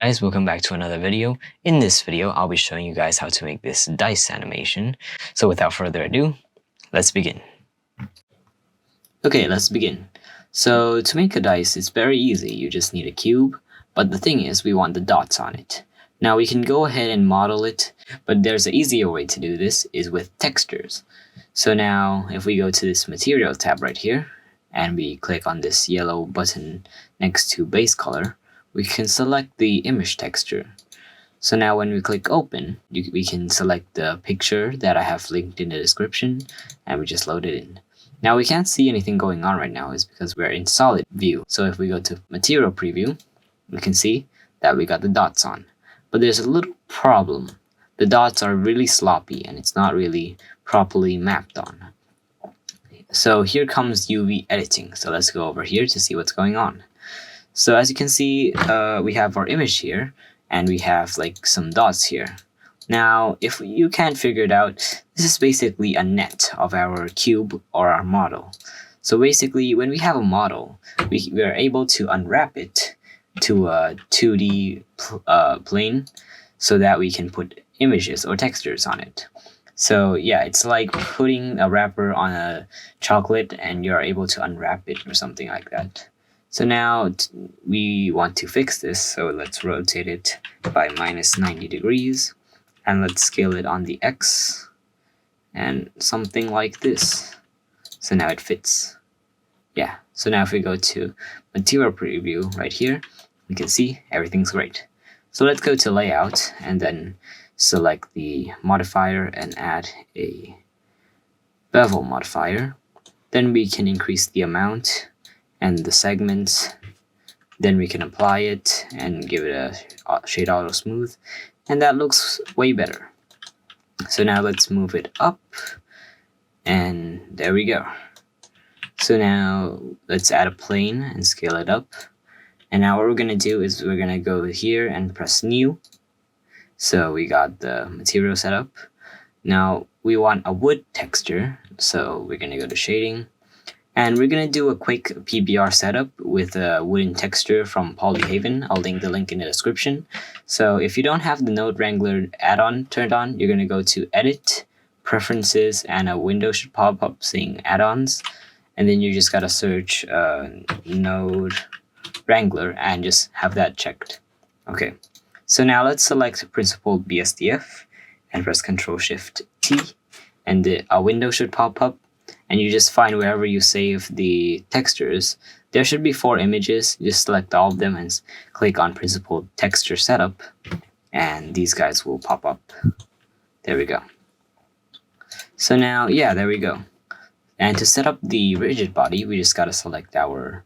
Guys, welcome back to another video. In this video, I'll be showing you guys how to make this dice animation. So without further ado, let's begin. Okay, let's begin. So to make a dice, it's very easy. You just need a cube, but the thing is we want the dots on it. Now we can go ahead and model it, but there's an easier way to do this is with textures. So now if we go to this material tab right here, and we click on this yellow button next to base color, we can select the image texture. So now when we click open, we can select the picture that I have linked in the description, and we just load it in. Now we can't see anything going on right now is because we're in solid view. So if we go to material preview, we can see that we got the dots on. But there's a little problem. The dots are really sloppy and it's not really properly mapped on. So here comes UV editing. So let's go over here to see what's going on. So as you can see, we have our image here, and we have like some dots here. Now, if you can't figure it out, this is basically a net of our cube or our model. So basically, when we have a model, we are able to unwrap it to a 2D plane so that we can put images or textures on it. So yeah, it's like putting a wrapper on a chocolate and you're able to unwrap it or something like that. So now we want to fix this, so let's rotate it by -90 degrees, and let's scale it on the X, and something like this. So now it fits. Yeah, so now if we go to material preview right here, we can see everything's great. So let's go to layout, and then select the modifier and add a bevel modifier. Then we can increase the amount and the segments. Then we can apply it and give it a shade auto smooth, and that looks way better. So now let's move it up, and there we go. So now let's add a plane and scale it up. And now what we're gonna do is we're gonna go here and press new. So we got the material set up. Now we want a wood texture, so we're gonna go to shading. And we're going to do a quick PBR setup with a wooden texture from Polyhaven. I'll link the link in the description. So if you don't have the Node Wrangler add-on turned on, you're going to go to Edit, Preferences, and a window should pop up saying Add-ons. And then you just got to search Node Wrangler and just have that checked. Okay, so now let's select Principled BSDF and press Ctrl-Shift-T, and a window should pop up. And you just find wherever you save the textures. There should be 4 images. Just select all of them and click on Principled Texture Setup, and these guys will pop up. There we go. So now, yeah, there we go. And to set up the rigid body, we just gotta select our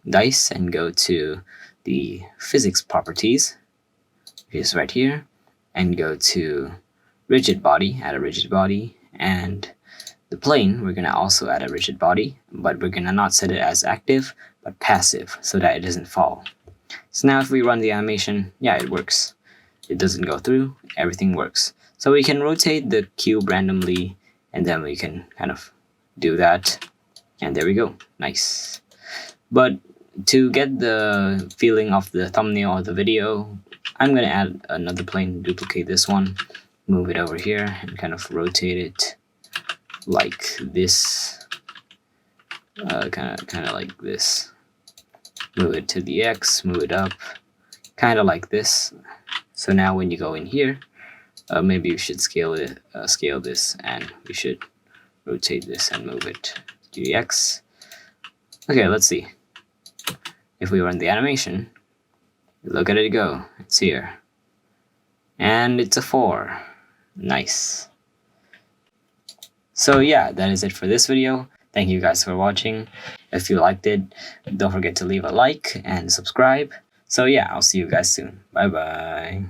dice and go to the physics properties, which is right here, and go to rigid body, add a rigid body, and the plane, we're going to also add a rigid body, but we're going to not set it as active, but passive, so that it doesn't fall. So now if we run the animation, yeah, it works. It doesn't go through, everything works. So we can rotate the cube randomly, and then we can kind of do that. And there we go, nice. But to get the feeling of the thumbnail of the video, I'm going to add another plane, duplicate this one, move it over here, and kind of rotate it like this, kind of like this. Move it to the X, move it up, kind of like this. So now when you go in here, maybe we should scale it, scale this, and we should rotate this and move it to the X. Okay, let's see. If we run the animation, look at it go. It's here, and it's a 4. Nice. So yeah, that is it for this video. Thank you guys for watching. If you liked it, don't forget to leave a like and subscribe. So yeah, I'll see you guys soon. Bye bye.